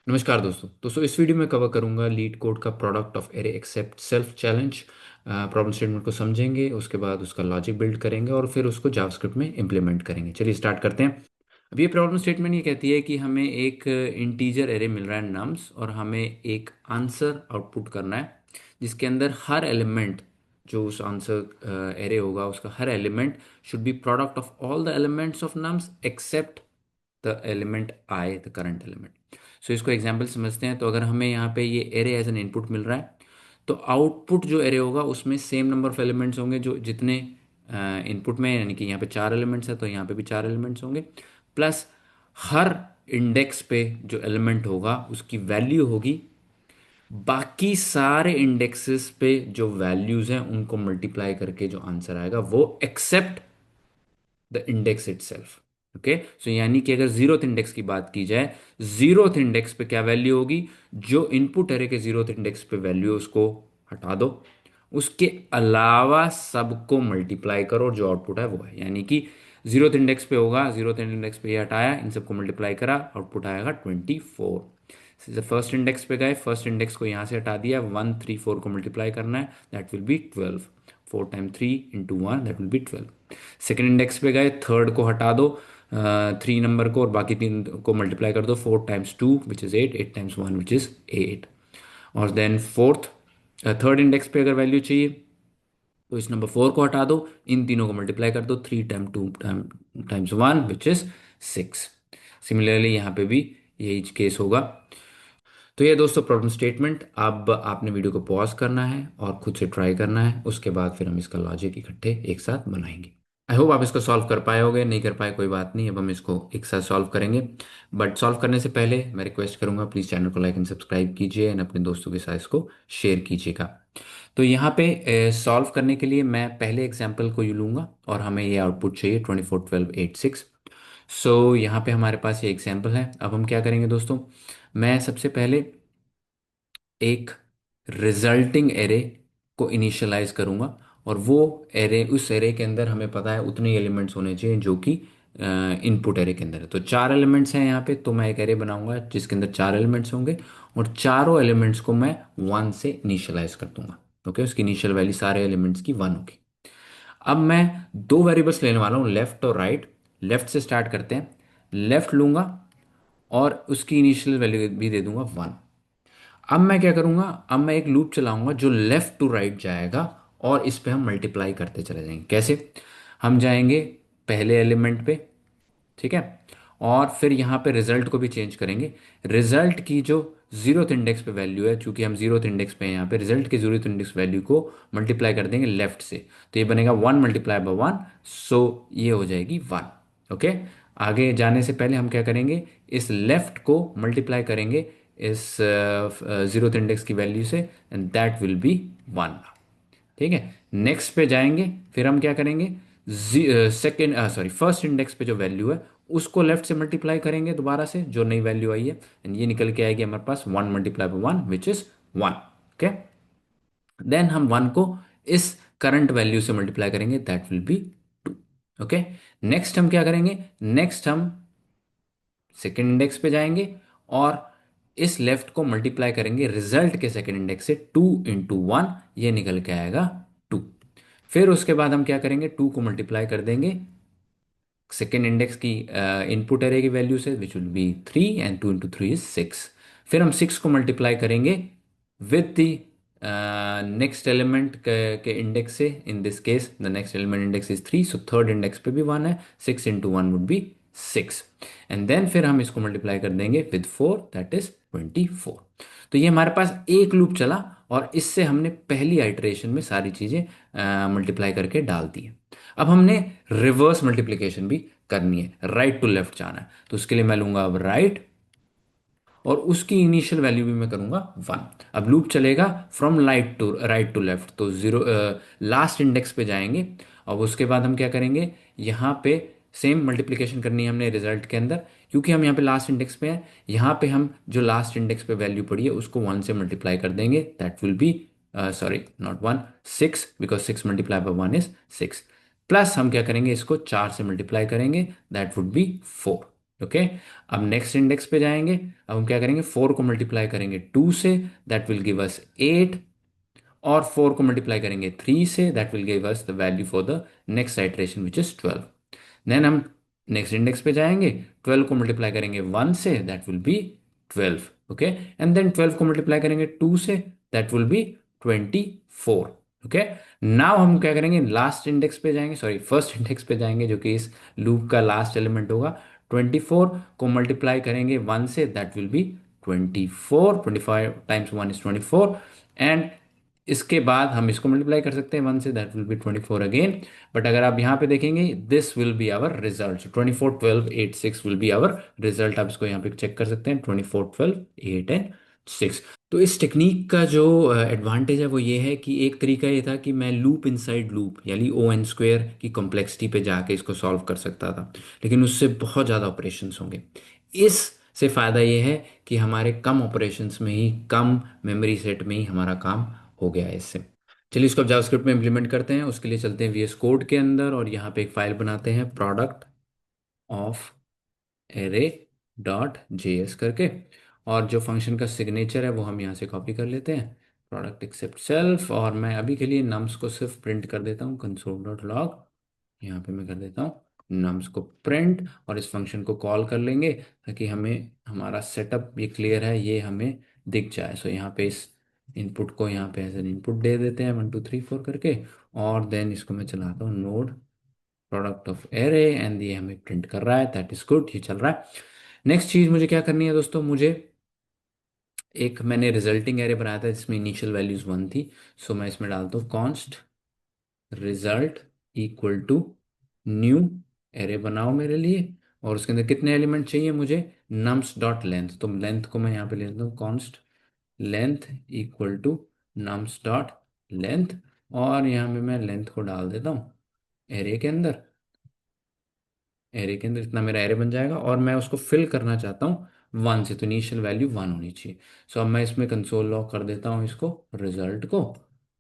नमस्कार दोस्तों इस वीडियो में कवर करूंगा लीड कोड का product of array except self challenge. Problem statement को समझेंगे, उसके बाद उसका लॉजिक बिल्ड करेंगे और फिर उसको जावास्क्रिप्ट में इम्प्लीमेंट करेंगे। चलिए स्टार्ट करते हैं। अब ये प्रॉब्लम स्टेटमेंट ये कहती है कि हमें एक इंटीजर एरे मिल रहा है नम्स, और हमें एक आंसर आउटपुट करना है जिसके अंदर हर एलिमेंट, जो उस आंसर एरे होगा उसका हर element should be product of all the elements of nums except the element I, the current element. So इसको एग्जाम्पल समझते हैं। तो अगर हमें यहाँ पे ये एरे एज एन इनपुट मिल रहा है, तो आउटपुट जो एरे होगा उसमें सेम नंबर ऑफ एलिमेंट्स होंगे जो जितने इनपुट में, यानी कि यहाँ पे 4 एलिमेंट्स है तो यहाँ पे भी 4 एलिमेंट्स होंगे, प्लस हर इंडेक्स पे जो एलिमेंट होगा उसकी वैल्यू होगी बाकी सारे इंडेक्सेस पे जो वैल्यूज हैं उनको मल्टीप्लाई करके जो आंसर आएगा वो except the index itself. Okay, so यानी कि अगर जीरोथ इंडेक्स की बात की जाए, जीरोथ इंडेक्स पे क्या वैल्यू होगी, जो इनपुट एरे के जीरोथ इंडेक्स पे वैल्यू है उसको हटा दो, उसके अलावा सबको मल्टीप्लाई करो और जो आउटपुट है वो है, यानी कि जीरोथ इंडेक्स पे होगा, जीरोथ इंडेक्स पे ये हटाया, इन सबको मल्टीप्लाई करा, आउटपुट आएगा 24। फर्स्ट इंडेक्स पे गए, फर्स्ट इंडेक्स को यहाँ से हटा दिया, 1 3 4 को मल्टीप्लाई करना है, that will be 12। 4 time 3 into 1, that will be 12। Second index पे गए, थर्ड को हटा दो, 3 नंबर को, और बाकी 3 को मल्टीप्लाई कर दो, 4 times 2 which is 8, 8 times 1 which is 8। और देन फोर्थ, थर्ड इंडेक्स पे अगर वैल्यू चाहिए तो इस नंबर 4 को हटा दो, इन तीनों को मल्टीप्लाई कर दो, 3 time 2 times 1 which is 6। Similarly यहाँ पे भी यही केस होगा। तो ये दोस्तों प्रॉब्लम स्टेटमेंट। अब आपने वीडियो को पॉज करना है और खुद से ट्राई करना है, उसके बाद फिर हम इसका लॉजिक इकट्ठे एक साथ बनाएंगे। आई होप आप इसको सॉल्व कर पाए होगे, नहीं कर पाए कोई बात नहीं, अब हम इसको एक साथ सॉल्व करेंगे। बट सॉल्व करने से पहले मैं रिक्वेस्ट करूंगा, प्लीज़ चैनल को लाइक एंड सब्सक्राइब कीजिए एंड अपने दोस्तों के साथ इसको शेयर कीजिएगा। तो यहाँ पे सॉल्व करने के लिए मैं पहले एग्जाम्पल को यू लूँगा और हमें ये आउटपुट चाहिए 24 12 8 6। सो यहाँ पे हमारे पास ये एग्जाम्पल है। अब हम क्या करेंगे दोस्तों, मैं सबसे पहले एक रिजल्टिंग एरे को इनिशियलाइज करूंगा, और वो एरे, उस एरे के अंदर हमें पता है उतने एलिमेंट्स होने चाहिए जो कि इनपुट एरे के अंदर है। तो 4 एलिमेंट्स हैं यहाँ पे, तो मैं एक एरे बनाऊंगा जिसके अंदर 4 एलिमेंट्स होंगे, और चारों एलिमेंट्स को मैं 1 से इनिशियलाइज कर दूंगा। ओके, उसकी इनिशियल वैल्यू सारे एलिमेंट्स की 1 होगी। अब मैं दो वेरिएबल्स लेने वाला हूँ, लेफ्ट और राइट। लेफ्ट से स्टार्ट करते हैं। लेफ्ट लूंगा और उसकी इनिशियल वैल्यू भी दे दूंगा 1। अब मैं क्या करूंगा, अब मैं एक लूप चलाऊंगा जो लेफ्ट टू राइट जाएगा, और इस पे हम मल्टीप्लाई करते चले जाएंगे। कैसे? हम जाएंगे पहले एलिमेंट पे, ठीक है, और फिर यहाँ पे रिजल्ट को भी चेंज करेंगे। रिजल्ट की जो जीरोथ इंडेक्स पे वैल्यू है, चूंकि हम जीरोथ इंडेक्स पे हैं यहाँ पे, रिजल्ट के जीरोथ इंडेक्स वैल्यू को मल्टीप्लाई कर देंगे लेफ्ट से, तो ये बनेगा 1 × 1, सो ये हो जाएगी 1। ओके, आगे जाने से पहले हम क्या करेंगे, इस लेफ्ट को मल्टीप्लाई करेंगे इस जीरोथ इंडेक्स की वैल्यू से, एंड दैट विल बी 1। ठीक है, नेक्स्ट पे जाएंगे, फिर हम क्या करेंगे, सेकेंड सॉरी फर्स्ट इंडेक्स पे जो वैल्यू है उसको लेफ्ट से मल्टीप्लाई करेंगे दोबारा से, जो नई वैल्यू आई है, एंड ये निकल के आएगी हमारे पास 1 × 1 विच इज 1। ओके, देन हम 1 को इस करंट वैल्यू से मल्टीप्लाई करेंगे, that will B 2। Okay, next हम क्या करेंगे, नेक्स्ट हम सेकेंड इंडेक्स पे जाएंगे और इस लेफ्ट को मल्टीप्लाई करेंगे रिजल्ट के सेकेंड इंडेक्स से, 2 × 1, ये निकल के आएगा 2। फिर उसके बाद हम क्या करेंगे, 2 को मल्टीप्लाई कर देंगे सेकेंड इंडेक्स की इनपुट एरे की वैल्यू से, which will be 3, and 2 × 3 is 6। फिर हम 6 को मल्टीप्लाई करेंगे विथ द नेक्स्ट एलिमेंट के इंडेक्स से, in this case the next element index is 3, so third index पे भी 1 है, 6 × 1 वुड बी 6। एंड देन फिर हम इसको मल्टीप्लाई कर देंगे विद 4, दैट इज 24। तो ये हमारे पास एक लूप चला, और इससे हमने पहली आइटरेशन में सारी चीज़ें मल्टीप्लाई करके डाल दी है। अब हमने रिवर्स मल्टीप्लिकेशन भी करनी है, राइट टू लेफ्ट जाना है, तो उसके लिए मैं लूंगा अब राइट, और उसकी इनिशियल वैल्यू भी मैं करूंगा 1। अब लूप चलेगा फ्रॉम राइट टू लेफ्ट, तो जीरो लास्ट इंडेक्स पे जाएंगे। अब उसके बाद हम क्या करेंगे, यहाँ पे सेम मल्टीप्लिकेशन करनी है हमने रिजल्ट के अंदर, क्योंकि हम यहाँ पे लास्ट इंडेक्स पे हैं, यहाँ पे हम जो लास्ट इंडेक्स पे वैल्यू पड़ी है उसको 1 से मल्टीप्लाई कर देंगे, that will B sorry not 1, 6, because 6 × 1 is 6। Plus हम क्या करेंगे, इसको 4 से मल्टीप्लाई करेंगे, दैट वुड बी 4। ओके। अब नेक्स्ट इंडेक्स पे जाएंगे। अब हम क्या करेंगे, 4 को मल्टीप्लाई करेंगे 2 से, दैट विल गिव अस 8। और 4 को मल्टीप्लाई करेंगे 3 से, that will give us the value for the next iteration which is 12। Then हम नेक्स्ट इंडेक्स पे जाएंगे, 12 को मल्टीप्लाई करेंगे 1 से, that will be 12। Okay. And then 12 को मल्टीप्लाई करेंगे 2 से, that will be 24। Okay. Now हम क्या करेंगे, लास्ट इंडेक्स पे जाएंगे, सॉरी फर्स्ट इंडेक्स पे जाएंगे जो कि इस लूप का लास्ट एलिमेंट होगा। 24 को मल्टीप्लाई करेंगे 1 से, that will be 24। 25 times 1 is 24। And इसके बाद हम इसको मल्टीप्लाई कर सकते हैं 1 से, that will be 24 again. But अगर आप यहाँ पे देखेंगे, this will be our result. 24 12 8 6 will be our result. आप इसको यहाँ पे चेक कर सकते हैं, 24 12 8 एंड 6। तो इस टेक्निक का जो एडवांटेज है वो ये है कि एक तरीका ये था कि मैं लूप इनसाइड लूप यानी ओ एन स्क्वेयर की कॉम्प्लेक्सिटी पे जाके इसको सॉल्व कर सकता था, लेकिन उससे बहुत ज़्यादा ऑपरेशंस होंगे। इस से फ़ायदा ये है कि हमारे कम ऑपरेशंस में ही, कम मेमोरी सेट में ही हमारा काम हो गया है इससे। चलिए इसको अब जावास्क्रिप्ट में इम्प्लीमेंट करते हैं। उसके लिए चलते हैं वीएस कोड के अंदर और यहाँ पे एक फाइल बनाते हैं, product of array dot JS करके। और जो फंक्शन का सिग्नेचर है वो हम यहाँ से कॉपी कर लेते हैं, प्रोडक्ट एक्सेप्ट सेल्फ। और मैं अभी के लिए नम्स को सिर्फ प्रिंट कर देता हूँ, कंसोल डॉट लॉग। यहाँ पे मैं कर देता हूँ नम्स को प्रिंट, और इस फंक्शन को कॉल कर लेंगे ताकि हमें हमारा सेटअप ये क्लियर है, ये हमें दिख जाए। सो यहाँ पे इस इनपुट को यहाँ पे एज एन इनपुट दे देते हैं 1 2 3 4 करके। और देन इसको मैं चलाता हूँ node product of array, and ये हमें प्रिंट कर रहा है, दैट इज गुड, ये चल रहा है। नेक्स्ट चीज मुझे क्या करनी है दोस्तों, मुझे एक मैंने रिजल्टिंग एरे बनाया था जिसमें इनिशियल वैल्यूज 1 थी। सो मैं इसमें डालता हूँ const result equal to new array बनाओ मेरे लिए। और उसके अंदर कितने एलिमेंट चाहिए मुझे, नम्स डॉट लेंथ। तो लेंथ को मैं यहाँ पे ले लेता हूँ const length equal to nums dot length. और यहाँ पे मैं लेंथ को डाल देता हूँ एरे के अंदर। एरे के अंदर इतना मेरा एरे बन जाएगा, और मैं उसको फिल करना चाहता हूँ 1 से, तो इनिशियल वैल्यू 1 होनी चाहिए। सो अब मैं इसमें कंसोल लॉग कर देता हूँ इसको, रिजल्ट को।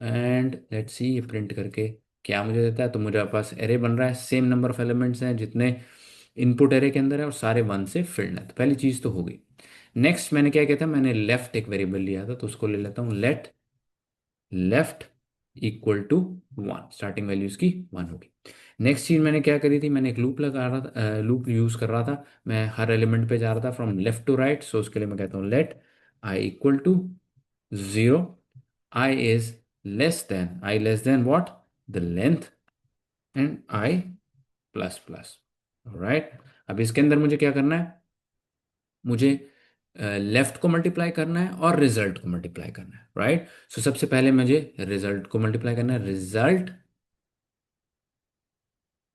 एंड लेट्स सी ये प्रिंट करके क्या मुझे देता है। तो मुझे पास एरे बन रहा है, सेम नंबर ऑफ एलिमेंट्स हैं जितने इनपुट एरे के अंदर है, और सारे 1 से फिल्ड है। तो पहली चीज़ तो हो गई। नेक्स्ट मैंने क्या किया था, मैंने लेफ्ट एक वेरिएबल लिया था, तो उसको ले लेता हूँ let left equal to 1। Starting value इसकी 1 होगी। नेक्स्ट चीज मैंने क्या करी थी, मैंने एक लूप लगा रहा था, लूप यूज कर रहा था। मैं हर एलिमेंट पे जा रहा था from left to right. So उसके लिए मैं कहता हूँ let I equal to 0, I is less than, I less than what, the length, and I plus plus. Right. अब इसके अंदर मुझे क्या करना है, मुझे लेफ्ट को मल्टीप्लाई करना है और रिजल्ट को मल्टीप्लाई करना है। राइट। सो सबसे पहले मुझे रिजल्ट को मल्टीप्लाई करना है, रिजल्ट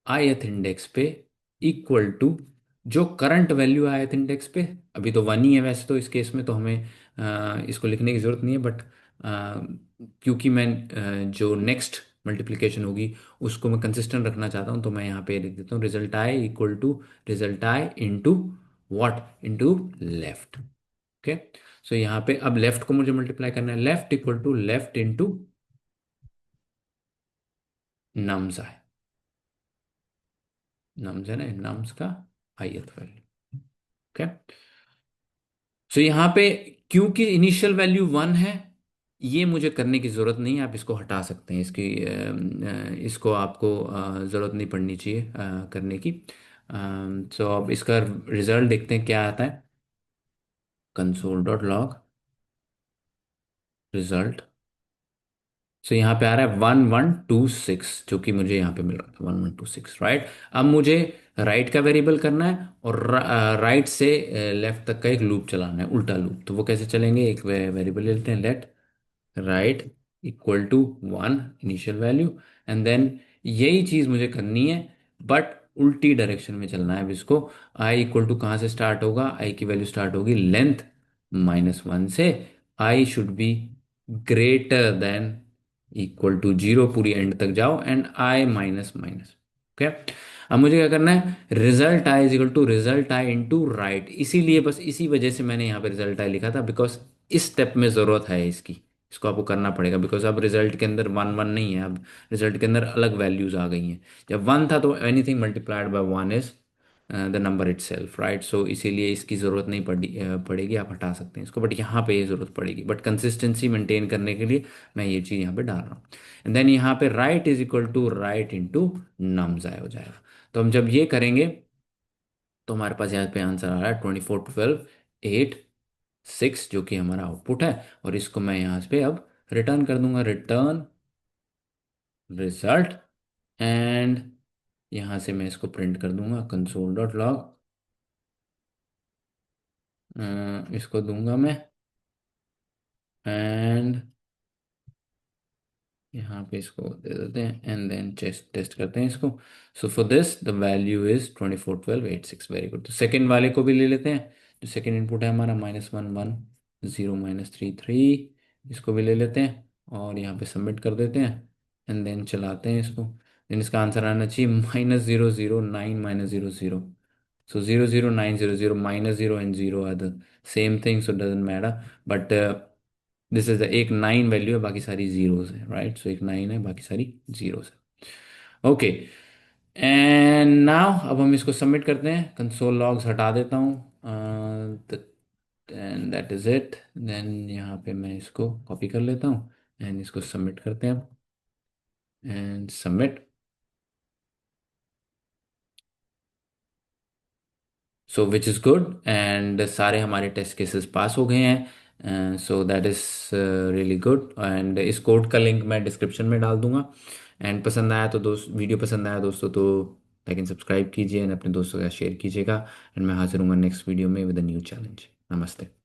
ith इंडेक्स पे इक्वल टू जो करंट वैल्यू है ith इंडेक्स पे। अभी तो 1 ही है वैसे तो इस केस में, तो हमें इसको लिखने की जरूरत नहीं है, बट क्योंकि मैं जो नेक्स्ट मल्टीप्लिकेशन होगी उसको मैं कंसिस्टेंट रखना चाहता हूँ, तो मैं यहाँ पे लिख देता हूँ result I equal to result I into what, into left. Okay. So यहाँ पे अब लेफ्ट को मुझे मल्टीप्लाई करना है, left equal to left into nums I, nums है ना, नम्स का ith वैल्यू। ओके। सो यहाँ पे क्योंकि इनिशियल वैल्यू 1 है, ये मुझे करने की ज़रूरत नहीं है, आप इसको हटा सकते हैं। इसकी इसको आपको ज़रूरत नहीं पड़नी चाहिए करने की। सो अब इसका रिजल्ट देखते हैं क्या आता है, कंसोल डॉट लॉग रिजल्ट। सो यहाँ पे आ रहा है 1126, जो कि मुझे यहाँ पे मिल रहा था 1126। राइट। अब मुझे राइट का वेरिएबल करना है, और राइट से लेफ्ट तक का एक लूप चलाना है, उल्टा लूप। तो वो कैसे चलेंगे, एक वेरिएबल लेते हैं let right equal to 1 initial value, and then यही चीज़ मुझे करनी है, बट उल्टी डायरेक्शन में चलना है। अब इसको आई इक्वल टू कहाँ से स्टार्ट होगा, आई की वैल्यू स्टार्ट होगी लेंथ -1 से। I should be greater than equal to 0, पूरी एंड तक जाओ, and I minus minus. Okay. अब मुझे क्या करना है, result I is equal to result I into right. इसीलिए बस इसी वजह से मैंने यहाँ पे रिजल्ट आई लिखा था, बिकॉज इस स्टेप में ज़रूरत है इसकी, इसको आपको करना पड़ेगा, बिकॉज अब रिजल्ट के अंदर 1 1 नहीं है, अब रिजल्ट के अंदर अलग वैल्यूज आ गई हैं। जब 1 था तो anything multiplied by 1 is the number itself, right. So इसीलिए इसकी ज़रूरत नहीं पड़ेगी, आप हटा सकते हैं इसको, बट यहाँ पे ये ज़रूरत पड़ेगी, बट कंसिस्टेंसी मेंटेन करने के लिए मैं ये चीज़ यहाँ पे डाल रहा हूँ। एंड देन यहाँ पे right is equal to right into nums आया हो जाएगा। तो हम जब ये करेंगे तो हमारे पास यहाँ पे आंसर आ रहा है 24 12 8 6, जो कि हमारा आउटपुट है। और इसको मैं यहाँ पे अब रिटर्न कर दूंगा, रिटर्न रिजल्ट। एंड यहाँ से मैं इसको प्रिंट कर दूंगा कंसोल डॉट लॉग, इसको दूंगा मैं। एंड यहाँ पे इसको दे देते हैं एंड देन टेस्ट टेस्ट करते हैं इसको। So for this the value is 24 12 8 6, very good. तो सेकेंड वाले को भी ले लेते हैं, जो सेकेंड इनपुट है हमारा -1 1 0 -3 3, इसको भी ले लेते हैं और यहाँ पे सबमिट कर देते हैं एंड देन चलाते हैं इसको। देन इसका आंसर आना चाहिए -0 0 9 -0 0। So 0 0 9 0 0 -0 and 0 are the same thing, so it doesn't matter. But this is the एक 9 वैल्यू है, बाकी सारी जीरोस है, राइट। सो एक 9 है, बाकी सारी जीरोस है। ओके, एंड नाउ अब हम इसको सबमिट करते हैं। कंसोल लॉग्स हटा देता हूँ, and that is it. Then यहाँ पे मैं इसको कॉपी कर लेता हूँ एंड इसको सबमिट करते हैं and submit. So which is good, and सारे हमारे टेस्ट केसेस पास हो गए हैं। So that is really good. And इस कोड का लिंक मैं डिस्क्रिप्शन में डाल दूंगा। एंड पसंद आया तो दोस्त, वीडियो पसंद आया दोस्तों तो लाइक एंड सब्सक्राइब कीजिए एंड अपने दोस्तों के साथ शेयर कीजिएगा। एंड मैं हाजिर हूँगा नेक्स्ट वीडियो में विद अ न्यू चैलेंज। नमस्ते।